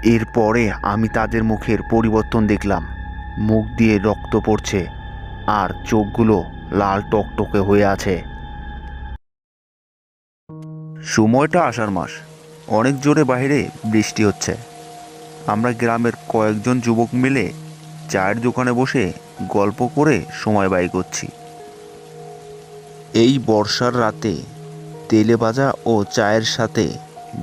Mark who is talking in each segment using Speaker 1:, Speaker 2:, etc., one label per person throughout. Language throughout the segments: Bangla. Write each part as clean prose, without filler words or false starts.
Speaker 1: এরপরে আমি তাদের মুখের পরিবর্তন দেখলাম। মুখ দিয়ে রক্ত পড়ছে আর চোখগুলো লাল টকটকে হয়ে আছে। সময়টা আষাঢ় মাস, অনেক জোরে বাইরে বৃষ্টি হচ্ছে। আমরা গ্রামের কয়েকজন যুবক মিলে চায়ের দোকানে বসে গল্প করে সময় ব্যয় করছি। এই বর্ষার রাতে তেলে ভাজা ও চায়ের সাথে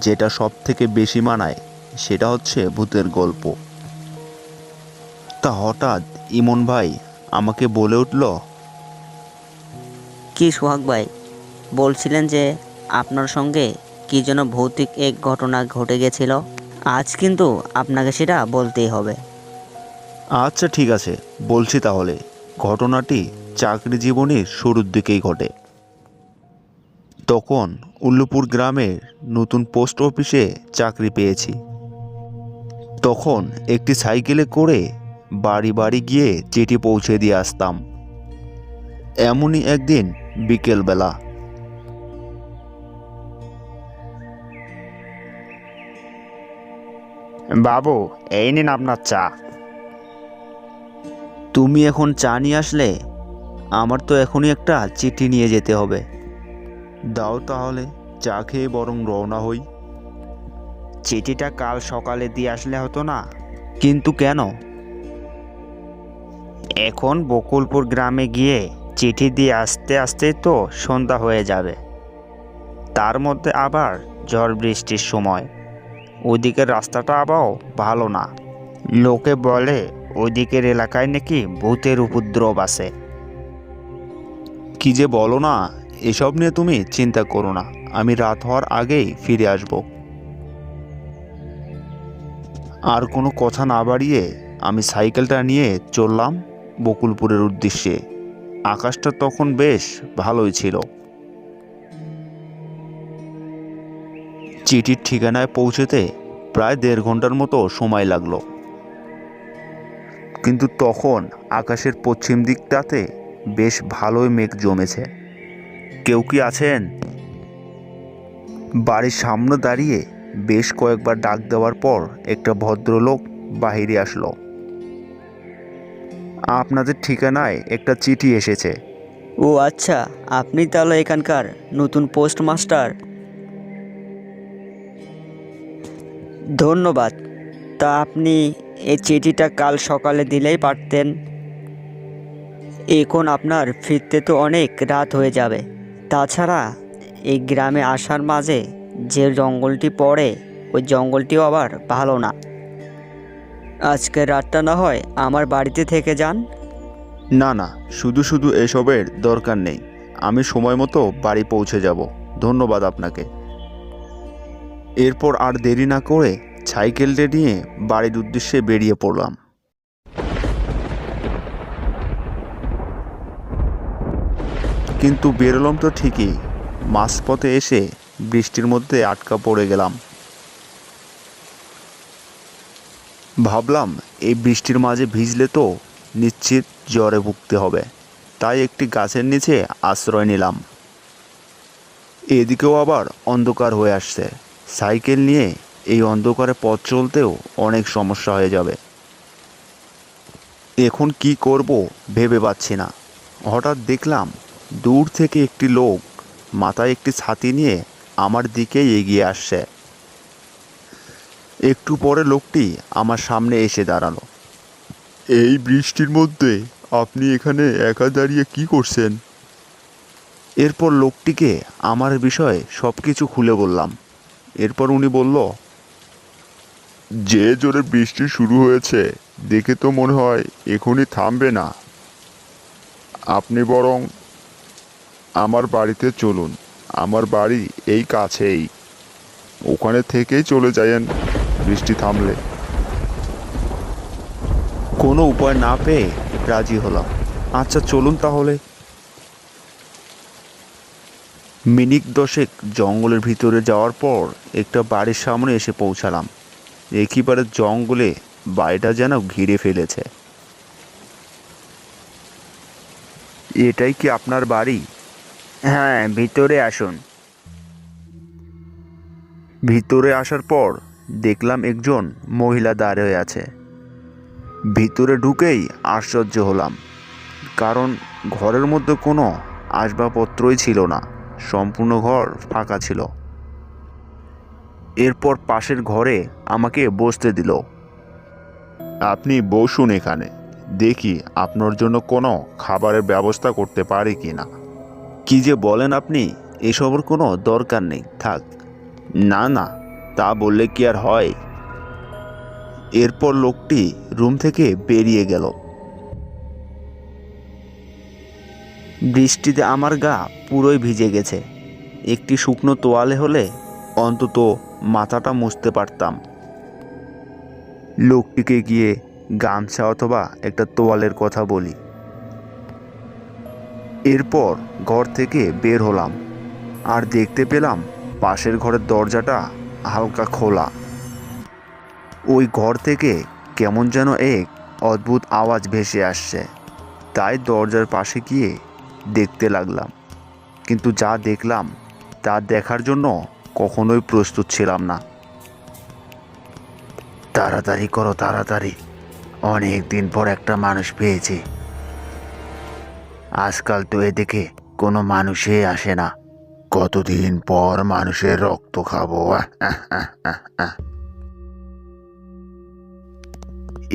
Speaker 1: যেটা সব থেকে বেশি মানায় সেটা হচ্ছে ভূতের গল্প। তা হঠাৎ ইমন ভাই আমাকে বলে উঠল,
Speaker 2: কি সোহাগ ভাই, বলছিলেন যে আপনার সঙ্গে কি যেন ভৌতিক এক ঘটনা ঘটে গেছিল। আজ কিন্তু আপনাকে সেটা বলতেই হবে।
Speaker 1: আচ্ছা ঠিক আছে, বলছি তাহলে। ঘটনাটি চাকরি জীবনের শুরুর দিকেই ঘটে। তখন উল্লুপুর গ্রামের নতুন পোস্ট অফিসে চাকরি পেয়েছি। তখন একটি সাইকেলে করে বাড়ি বাড়ি গিয়ে চিঠি পৌঁছে দিয়ে আসতাম। এমনই একদিন বিকেলবেলা। বাবু, এই নিন আপনার চা। তুমি এখন চা নিয়ে আসলে? আমার তো এখনই একটা চিঠি নিয়ে যেতে হবে। দাও তাহলে, চা খেয়ে বরং রওনা হই। চিঠিটা কাল সকালে দিয়ে আসলে হতো না? কিন্তু কেন? এখন বকুলপুর গ্রামে গিয়ে চিঠি দিয়ে আসতে আসতে তো সন্ধ্যা হয়ে যাবে। তার মধ্যে আবার ঝড় বৃষ্টির সময়। ওদিকের রাস্তাটা আবার ভালো না। লোকে বলে ওদিকের এলাকায় নাকি ভূতের উপদ্রব আছে। কি যে বলো না, এসব নিয়ে তুমি চিন্তা করো না, আমি রাত হওয়ার আগেই ফিরে আসব। আর কোনো কথা না বাড়িয়ে আমি সাইকেলটা নিয়ে চললাম বকুলপুরের উদ্দেশ্যে। আকাশটা তখন বেশ ভালোই ছিল। চিঠির ঠিকানায় পৌঁছতে প্রায় 1.5 ঘন্টার মতো সময় লাগলো। কিন্তু তখন আকাশের পশ্চিম দিকটাতে বেশ ভালোই মেঘ জমেছে। কেউ কি আছেন? বাড়ির সামনে দাঁড়িয়ে বেশ কয়েকবার ডাক দেওয়ার পর একটা ভদ্রলোক বাহিরে আসলো। আপনাদের ঠিকানায় একটা চিঠি এসেছে।
Speaker 2: ও আচ্ছা, আপনি তাহলে এখানকার নতুন পোস্টমাস্টার। ধন্যবাদ। তা আপনি এই চিঠিটা কাল সকালে দিলেই পারতেন। এখন আপনার ফিরতে তো অনেক রাত হয়ে যাবে। তাছাড়া এই গ্রামে আসার মাঝে যে জঙ্গলটি পড়ে, ওই জঙ্গলটিও আবার ভালো না। আজকের রাতটা না হয় আমার বাড়িতে থেকে যান।
Speaker 1: না না, শুধু শুধু এসবের দরকার নেই। আমি সময় মতো বাড়ি পৌঁছে যাব। ধন্যবাদ আপনাকে। এরপর আর দেরি না করে সাইকেলটা নিয়ে বাড়ির উদ্দেশ্যে বেরিয়ে পড়লাম। কিন্তু বেরোলাম তো ঠিকই, মাঝপথে এসে বৃষ্টির মধ্যে আটকা পড়ে গেলাম। ভাবলাম এই বৃষ্টির মাঝে ভিজলে তো নিশ্চিত জ্বরে ভুগতে হবে, তাই একটি গাছের নিচে আশ্রয় নিলাম। এদিকেও আবার অন্ধকার হয়ে আসছে। সাইকেল নিয়ে এই অন্ধকারে পথ চলতেও অনেক সমস্যা হয়ে যাবে। এখন কি করব ভেবে পাচ্ছি না। হঠাৎ দেখলাম দূর থেকে একটি লোক মাথায় একটি ছাতি নিয়ে আমার দিকেই এগিয়ে আসছে। একটু পরে লোকটি আমার সামনে এসে দাঁড়ালো। এই বৃষ্টির মধ্যে আপনি এখানে একা দাঁড়িয়ে কি করছেন? এরপর লোকটিকে আমার বিষয়ে সব কিছু খুলে বললাম। এরপর উনি বলল, যে জোরে বৃষ্টি শুরু হয়েছে দেখে তো মনে হয় এখনই থামবে না। আপনি বরং আমার বাড়িতে চলুন। আমার বাড়ি এই কাছেই, ওখানে থেকেই চলে যায়েন বৃষ্টি থামলে। কোনো উপায় না পেয়ে রাজি হলাম। আচ্ছা চলুন তাহলে। মিনিট 10 জঙ্গলের ভিতরে যাওয়ার পর একটা বাড়ির সামনে এসে পৌঁছালাম। একেবারে জঙ্গলে বাড়িটা যেন ঘিরে ফেলেছে। এটাই কি আপনার বাড়ি? হ্যাঁ, ভিতরে আসুন। ভিতরে আসার পর দেখলাম একজন মহিলা দাঁড়িয়ে আছে। ভিতরে ঢুকেই আশ্চর্য হলাম, কারণ ঘরের মধ্যে কোনো আসবাবপত্রই ছিল না, সম্পূর্ণ ঘর ফাঁকা ছিল। এরপর পাশের ঘরে আমাকে বসতে দিল। আপনি বসুন এখানে, দেখি আপনার জন্য কোনো খাবারের ব্যবস্থা করতে পারি কি না। কি যে বলেন আপনি, এসবের কোনো দরকার নেই, থাক। না না, তা বললে কি আর হয়। এরপর লোকটি রুম থেকে বেরিয়ে গেল। বৃষ্টিতে আমার গা পুরোই ভিজে গেছে। একটি শুকনো তোয়ালে হলে অন্তত মাথাটা মুছতে পারতাম। লোকটিকে গিয়ে গামছা অথবা একটা তোয়ালের কথা বলি। এরপর ঘর থেকে বের হলাম, আর দেখতে পেলাম পাশের ঘরের দরজাটা হালকা খোলা। ওই ঘর থেকে কেমন যেন এক অদ্ভুত আওয়াজ ভেসে আসছে। তাই দরজার পাশে গিয়ে দেখতে লাগলাম, কিন্তু যা দেখলাম তা দেখার জন্য কখনোই প্রস্তুত ছিলাম না। তাড়াতাড়ি করো, তাড়াতাড়ি, অনেক দিন পর একটা মানুষ পেয়েছি। আজকাল তো এদিকে কোনো মানুষই আসে না। কতদিন পর মানুষের রক্ত খাবো।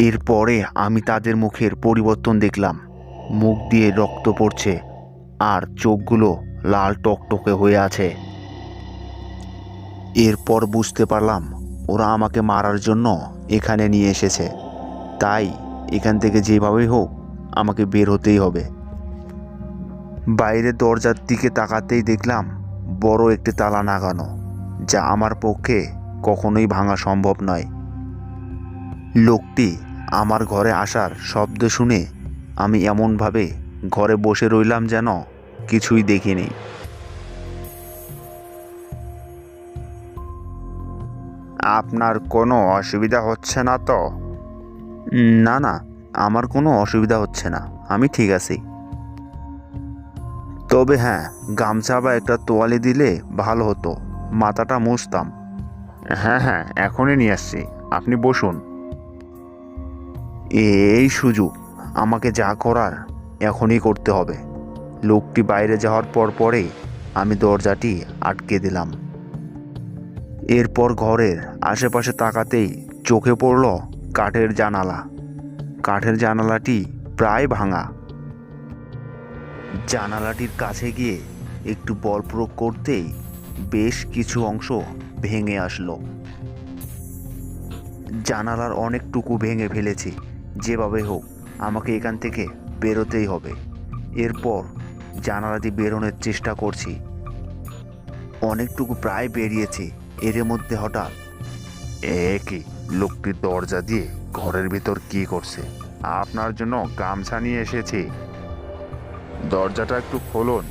Speaker 1: এরপরে আমি তাদের মুখের পরিবর্তন দেখলাম। মুখ দিয়ে রক্ত পড়ছে আর চোখগুলো লাল টকটকে হয়ে আছে। এরপর বুঝতে পারলাম ওরা আমাকে মারার জন্য এখানে নিয়ে এসেছে। তাই এখান থেকে যেভাবেই হোক আমাকে বের হতেই হবে। বাইরে দরজার দিকে তাকাতেই দেখলাম বড় একটি তালা লাগানো, যা আমার পক্ষে কখনোই ভাঙা সম্ভব নয়। লোকটি আমার ঘরে আসার শব্দ শুনে আমি এমনভাবে ঘরে বসে রইলাম যেন কিছুই দেখিনি। আপনার কোনো অসুবিধা হচ্ছে না তো? না না, আমার কোনো অসুবিধা হচ্ছে না, আমি ঠিক আছি। তবে হ্যাঁ, গামছা বা একটা তোয়ালে দিলে ভালো হতো, মাথাটা মুছতাম। হ্যাঁ হ্যাঁ, এখনই নিয়ে আসছি, আপনি বসুন। এই সুযোগ, আমাকে যা করার এখনই করতে হবে। লোকটি বাইরে যাওয়ার পরেই আমি দরজাটি আটকে দিলাম। এরপর ঘরের আশেপাশে তাকাতেই চোখে পড়ল কাঠের জানালা। কাঠের জানালাটি প্রায় ভাঙা। জানালাটির কাছে গিয়ে একটু বল প্রয়োগ করতেই বেশ কিছু অংশ ভেঙে আসলো। জানালার অনেকটুকু ভেঙে ফেলেছি। যেভাবে হোক আমাকে এখান থেকে বেরোতেই হবে। এরপর জানালা দিয়ে বেরোনোর চেষ্টা করছি। অনেকটুকু প্রায় বেরিয়েছি। এর মধ্যে হঠাৎ কি, লোকটি দরজা দিয়ে ঘরের ভিতর কি করছে? আপনার জন্য গামছা নিয়ে এসেছি, দরজাটা একটু খুলুন।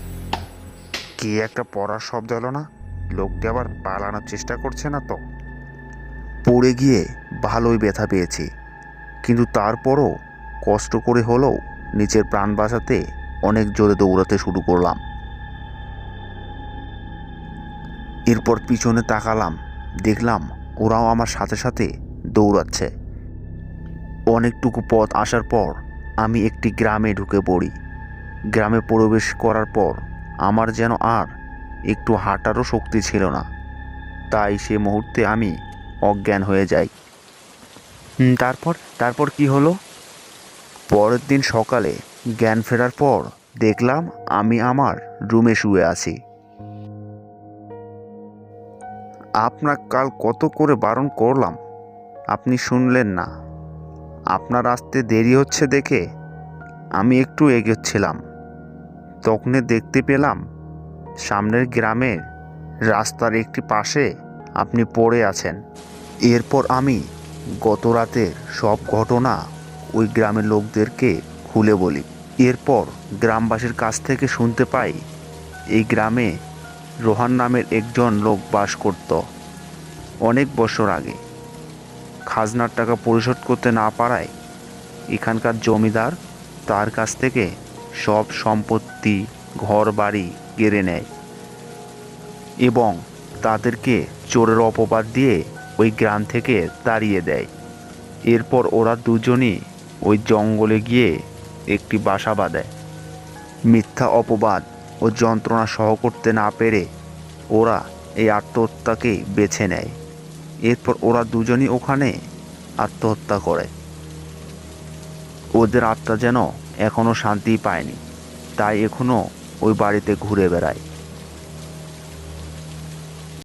Speaker 1: কি একটা পড়ার শব্দ হলো না? লোকটি আবার পালানোর চেষ্টা করছে না তো? পড়ে গিয়ে ভালোই ব্যথা পেয়েছি, কিন্তু তারপরও কষ্ট করে হলেও নিচের প্রাণ বাঁচাতে অনেক জোরে দৌড়াতে শুরু করলাম। এরপর পিছনে তাকালাম, দেখলাম ওরাও আমার সাথে সাথে দৌড়াচ্ছে। অনেকটুকু পথ আসার পর আমি একটি গ্রামে ঢুকে পড়ি। গ্রামে প্রবেশ করার পর আমার যেন আর একটু হাঁটারও শক্তি ছিল না। তাই সে মুহূর্তে আমি অজ্ঞান হয়ে যাই। তারপর কি হলো? পরের দিন সকালে জ্ঞান ফেরার পর দেখলাম আমি আমার রুমে শুয়ে আছি। আপনার কাল কত করে বারণ করলাম, আপনি শুনলেন না। আপনার আসতে দেরি হচ্ছে দেখে আমি একটু এগোচ্ছিলাম, তখনই দেখতে পেলাম সামনের গ্রামের রাস্তার একটি পাশে আপনি পড়ে আছেন। এরপর আমি গত রাতের সব ঘটনা ওই গ্রামের লোকদেরকে খুলে বলি। এরপর গ্রামবাসীর কাছ থেকে শুনতে পাই এই গ্রামে রোহান নামের একজন লোক বাস করত। অনেক বছর আগে খাজনার টাকা পরিশোধ করতে না পারায় এখানকার জমিদার তার কাছ থেকে সব সম্পত্তি, ঘর বাড়ি কেড়ে নেয় এবং তাদেরকে চোরের অপবাদ দিয়ে ওই গ্রাম থেকে তাড়িয়ে দেয়। এরপর ওরা দুজনই ওই জঙ্গলে গিয়ে একটি বাসা বাঁধে। মিথ্যা অপবাদ ও যন্ত্রণা সহ করতে না পেরে ওরা এই আত্মহত্যাকেই বেছে নেয়। এরপর ওরা দুজনই ওখানে আত্মহত্যা করে। ওদের আত্মা যেন এখনো শান্তি পায়নি, তাই এখনো ওই বাড়িতে ঘুরে বেড়ায়।